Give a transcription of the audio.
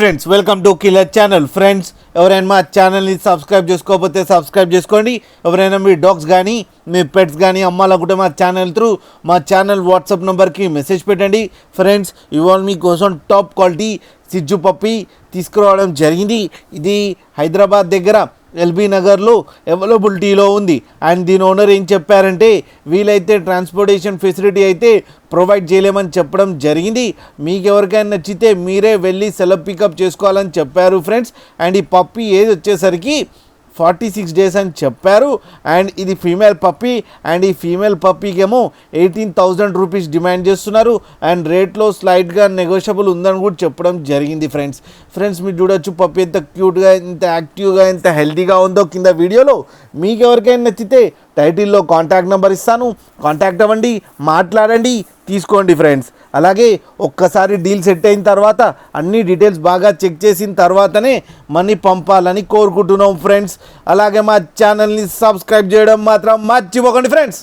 Friends, welcome to killer channel. Friends, ఎవరైనా మా ఛానల్ని సబ్స్క్రైబ్ చేసుకోకపోతే సబ్స్క్రైబ్ చేసుకోండి. ఎవరైనా మీ డాగ్స్ కానీ మీ పెట్స్ కానీ అమ్మాలనుకుంటే మా ఛానల్ వాట్సాప్ నెంబర్కి మెసేజ్ పెట్టండి. ఫ్రెండ్స్, ఇవాళ మీకోసం టాప్ క్వాలిటీ సిజ్జు పప్పి తీసుకురావడం జరిగింది. ఇది హైదరాబాద్ దగ్గర ఎల్బీ నగర్లో అవైలబిలిటీలో ఉంది. అండ్ దీని ఓనర్ ఏం చెప్పారంటే, వీలైతే ట్రాన్స్పోర్టేషన్ ఫెసిలిటీ అయితే ప్రొవైడ్ చేయలేమని చెప్పడం జరిగింది. మీకు ఎవరికైనా నచ్చితే మీరే వెళ్ళి సెలవు పికప్ చేసుకోవాలని చెప్పారు ఫ్రెండ్స్. అండ్ ఈ పప్పి ఏజ్ వచ్చేసరికి 46 days అని చెప్పారు. అండ్ ఇది ఫీమేల్ పప్పి. అండ్ ఈ ఫీమేల్ పప్పీకేమో 18,000 రూపీస్ డిమాండ్ చేస్తున్నారు. అండ్ రేట్లో స్లైట్గా నెగోషియబుల్ ఉందని కూడా చెప్పడం జరిగింది ఫ్రెండ్స్ మీరు చూడొచ్చు పప్పి ఎంత క్యూట్గా, ఎంత యాక్టివ్గా, ఎంత హెల్తీగా ఉందో కింద వీడియోలో. మీకు ఎవరికైనా నచ్చితే టైటిల్లో కాంటాక్ట్ నెంబర్ ఇస్తాను, కాంటాక్ట్ అవ్వండి, మాట్లాడండి, తీసుకోండి ఫ్రెండ్స్. అలాగే ఒక్కసారి డీల్ సెట్ అయిన తర్వాత అన్ని డీటెయిల్స్ బాగా చెక్ చేసిన తర్వాతనే మనీ పంపాలని కోరుకుంటున్నాం ఫ్రెండ్స్. అలాగే మా ఛానల్ని సబ్స్క్రైబ్ చేయడం మాత్రం మర్చిపోకండి ఫ్రెండ్స్.